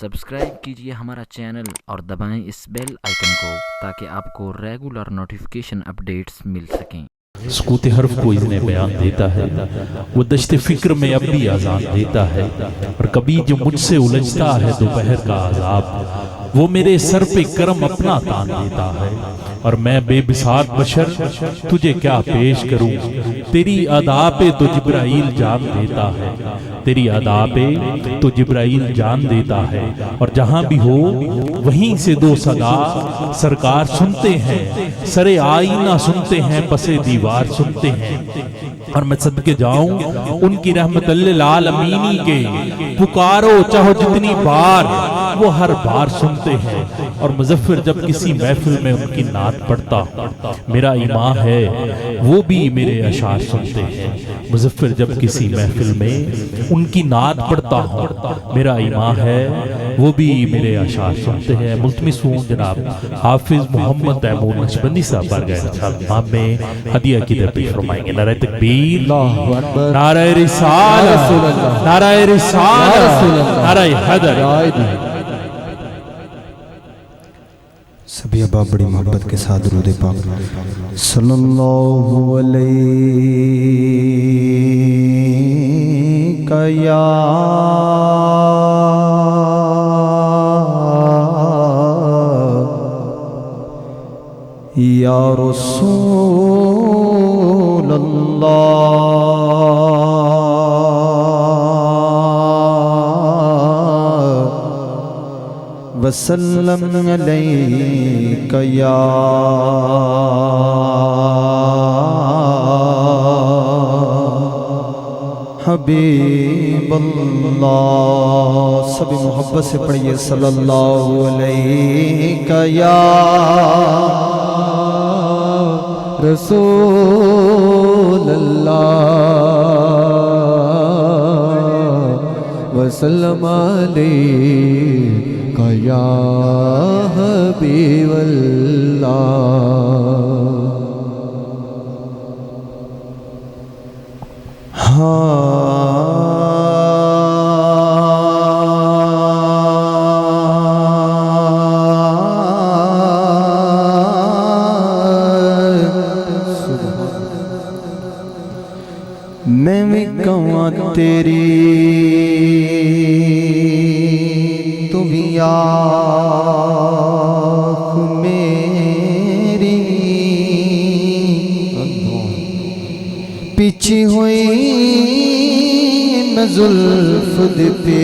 Subscribe کیجئے ہمارا channel اور دبائیں اس بیل آئیکن کو تاکہ آپ کو ریگولر نوٹیفیکیشن اپڈیٹس مل سکیں۔ سکوت حرف کو اذن بیان دیتا ہے، وہ دشت فکر میں اب بھی آزان دیتا ہے، اور کبھی جو مجھ سے الجھتا ہے دوپہر کا عذاب، وہ میرے سر پہ کرم اپنا تان دیتا ہے، اور میں بے بساط بشر تجھے کیا پیش کروں، تیری ادا پہ تو جبرائیل جان دیتا ہے، تیری ادا پہ تو جبرائیل جان دیتا ہے، اور جہاں بھی ہو وہیں سے دو صدا سرکار سنتے ہیں، سرے آئینہ سنتے ہیں، پسے دیوار سنتے ہیں، اور میں صدقے جاؤں ان کی رحمت للعالمین کے، پکارو چاہو جتنی بار وہ ہر بار سنتے ہیں، اور مظفر جب کسی محفل میں ان کی نعت پڑھتا ہوں، میرا ایمان ہے وہ بھی میرے اشعار سنتے ہیں، مظفر جب کسی محفل میں ان کی نعت پڑھتا ہوں، میرا ایمان ہے وہ بھی میرے اشعار سنتے ہیں۔ ملتمس ہوں جناب حافظ محمد تیمور نقشبندی صاحب بارگاہ میں ہدیہ کی در پیش فرمائیں گے۔ نعرہ تکبیر، نعرہ رسالت، نعرہ رسالت، نعرہ حیدر۔ سبھی احباب بڑی محبت کے ساتھ درود پاک صلی اللہ علیہ یا رسول اللہ وسلم علیک یا حبیب اللہ۔ سبھی محبت سے پڑھیے صلی اللہ علیک یا رسول اللہ وسلم علیک یا حبیب اللہ۔ میں بھی کہاں تیری تو بھی آنکھ میری پیچھے ہوئی میں زلف دے پیچ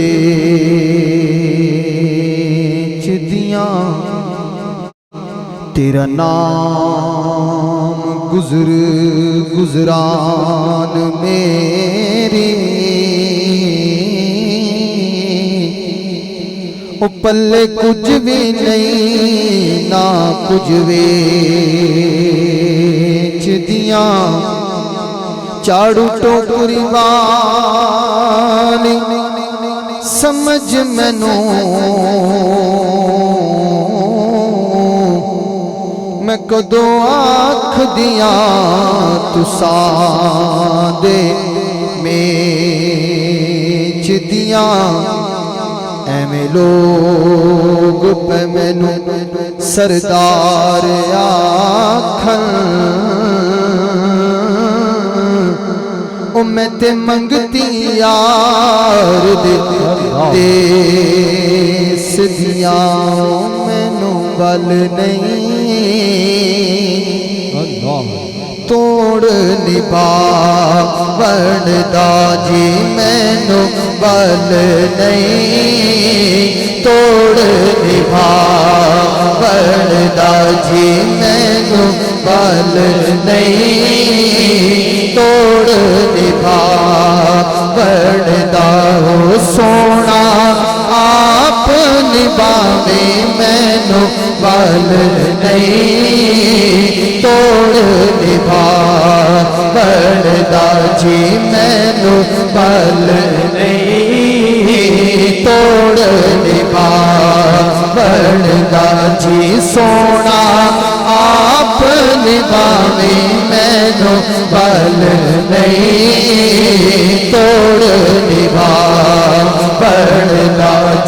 دیاں، تیرا نام گزر گزران میری، او پلے کچھ بھی نہیں نہ کچھ ویچ دیاں، چاڑو ٹوکری والی سمجھ مینوں، میں کدو آنکھ دیاں تساں دے میچ دیاں، ایویں لوگ پہ مینوں سردار آکھن، او میں تے منگتی یار دے دیس دیاں، مینوں بل نہیں توڑ نبھا ورندا جی، مینوں بل نہیں توڑ نبھا ورندا جی، مینوں بل نہیں توڑ نبھا ورندا، ہو سونا آپ نبھاوے، مینوں بل نہیں توڑ نبھا ورندا جی، مینوں بل نہیں توڑ نبھا ورندا جی، سونا آپ نبھاوے، مینوں بل نہیں توڑ نبھا ورندا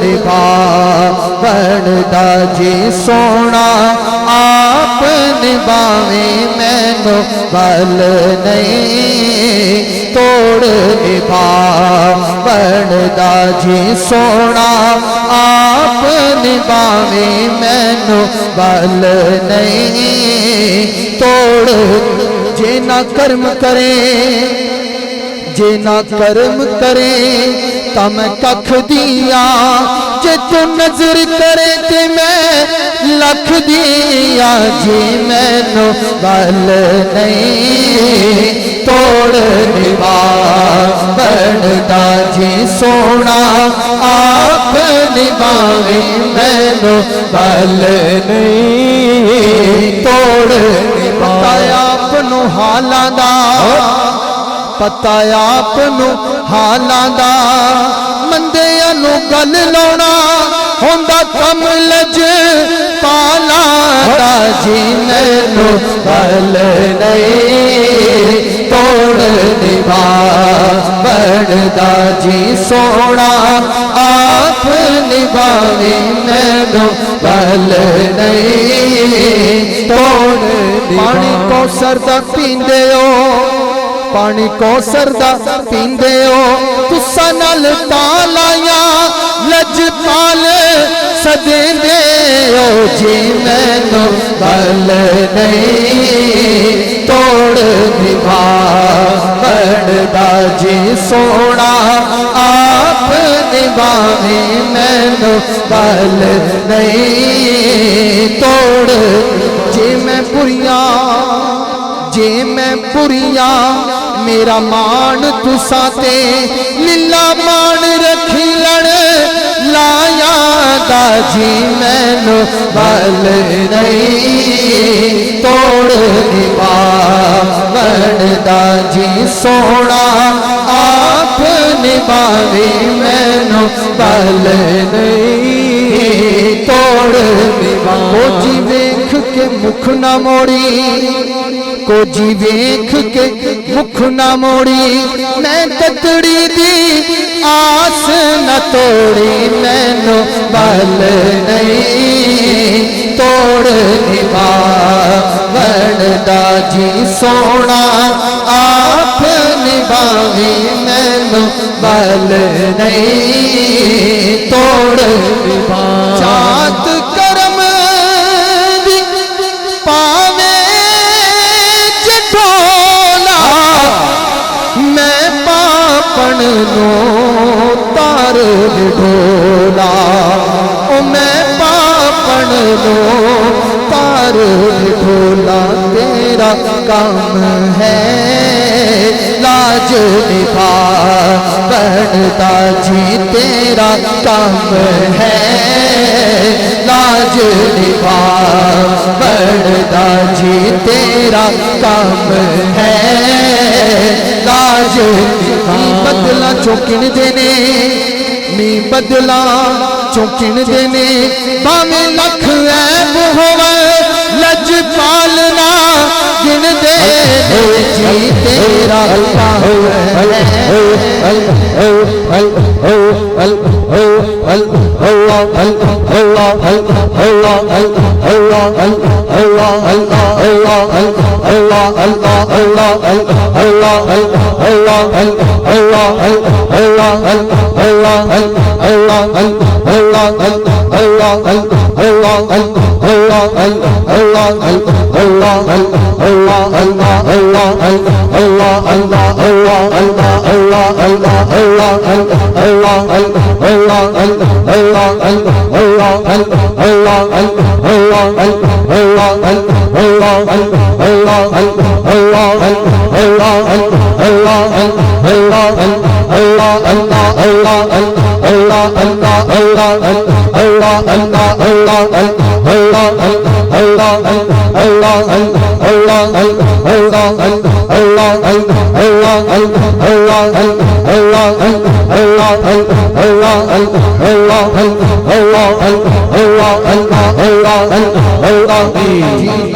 نبھاوڑدا جی سونا آپ نبھاویں مینو بل نہیں توڑ نبھاوڑدا جی سونا آپ نبھاویں مینو بل نہیں توڑ جے نہ کرم کرے جے نہ کرم کرے تا میں ککھ دیا جے تو نظر کرے تے میں لکھ دیا جی مینو بل نہیں توڑ نبھاوڑدا جی سونا آپ نبھاویں مینو بل نہیں توڑ پتہ اپنوں حالاں دا پتہ اپنوں حالاں دا مندیاں نو گل لاؤنا ہوندا کم لج پالاں دا جی مینو بل نہیں توڑ نبھاوڑدا جی سونا آپ نبھاویں مینو بل نہیں توڑ پانی کوثر دا پیندے ہو پانی کوثر دا پیندے ہو تساں نال تالیاں لجپال سجدے ہو جی مینو بل نہیں توڑ نبھاوڑدا جی سونا آپ نبھاویں مینو بل نہیں توڑ جی میں بریاں میرا مان تساں تے للہ مان رکھی لڑ لایا دا جی مینو بل نہیں توڑ نبھاوڑدا جی سونا آپ نبھاویں مینو بل نہیں توڑ کو جی ویکھ کے مکھ نہ موڑی کو جی ویکھ کے مکھ نہ موڑی میں تتڑی دی آس نہ توڑی مینو بل نہیں توڑ نبھاوڑدا جی سونا آپ نبھاویں مینو بل نہیں توڑ چاہت کرم دی پاوے چٹولا میں پاپن نو تار ڈھولا او میں پاپن نو تار ڈھولا تیرا کام ہے لاج نبھاوڑدا جی تیرا کام ہے لاج نبھاوڑدا جی تیرا کام ہے لاج بدلا چوکن دینے می بدلا چوکن دینے باویں لکھ عیب ہووے لج پالنا گن دے جی تیرا کام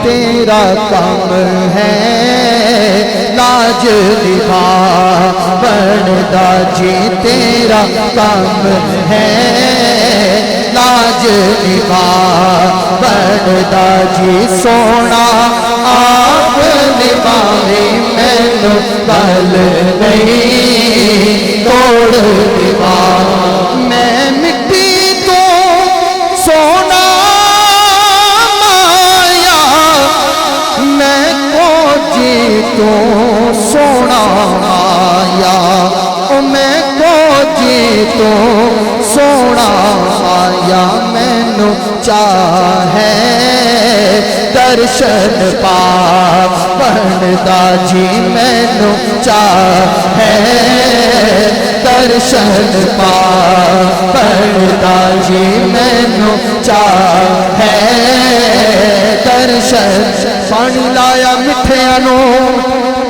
تیرا کام ہے لاج نبھا بڑھدا جی تیرا کام ہے لاج نبھا بڑھدا جی سونا آپ نبھاوے مینوں گل نہیں توڑ نبھا میں مٹی تو سونا مایا میں کو جی تو سونا مایا میں کو جی تو سونا مایا مینوں چاہے درشن پا بڑھدا جی مینوں چاہے درشن پا بڑھدا جی مینوں چاہے درشن پانی لایا مٹھیاں نو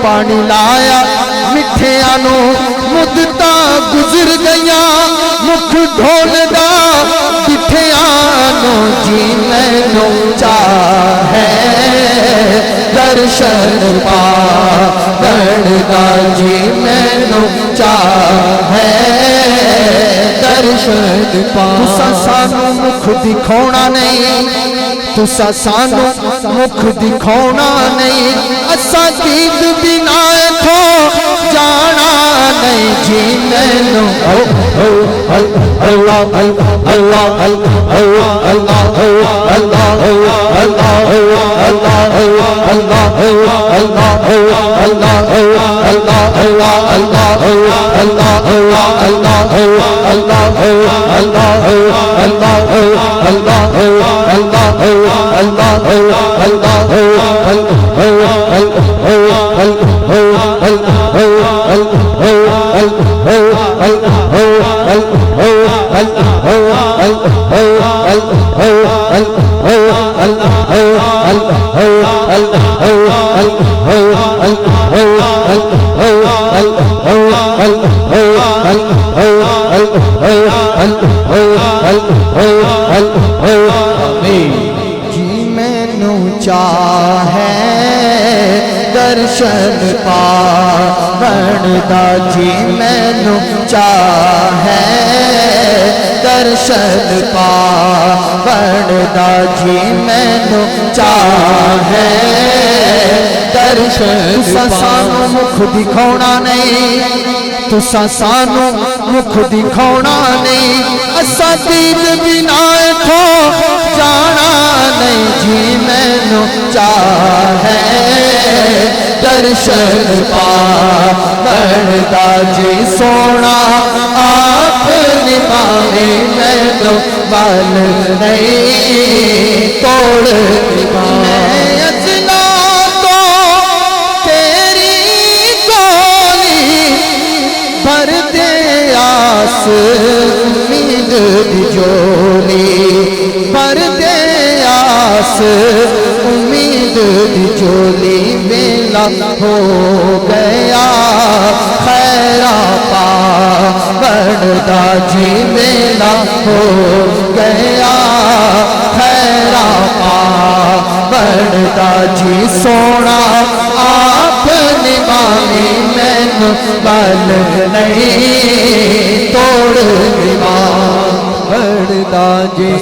پانی لایا مٹھیاں نو مدتاں گزر گئیاں مکھ ڈھولدا مٹھیاں نو جی مینوں چاہے درشن پا بڑھدا جی مینوں چاہے درشن پا تساں سانوں مکھ دکھاونا نہیں تساں سانوں مکھ دکھاونا نہیں اساں دید بنا تھو جانا نہیں جی مینوں اللہ اللہ اللہ اللہ اللہ اللہ اللہ جی مینوں چاہے درشن پا بڑھدا جی مینوں چاہے درشن پا بڑھدا جی مینوں چاہے درشن تساں سانوں مکھ دکھاونا نہیں تساں سانوں مکھ دکھاونا نہیں اساں دید بنا تھو جانا نہیں جی مینوں چاہے درشن پا بڑھدا جی سونا آپ نبھاوے مینوں گل نہیں توڑ نبھا امید دی جولی پر دے آس امید دی جولی ویلا ہو گیا خیرا پا بڑھدا جی ویلا ہو گیا خیرا پا بڑھدا جی سونا آپ نبھاوے مینوں گل نہیں توڑ نبھا بڑھدا جی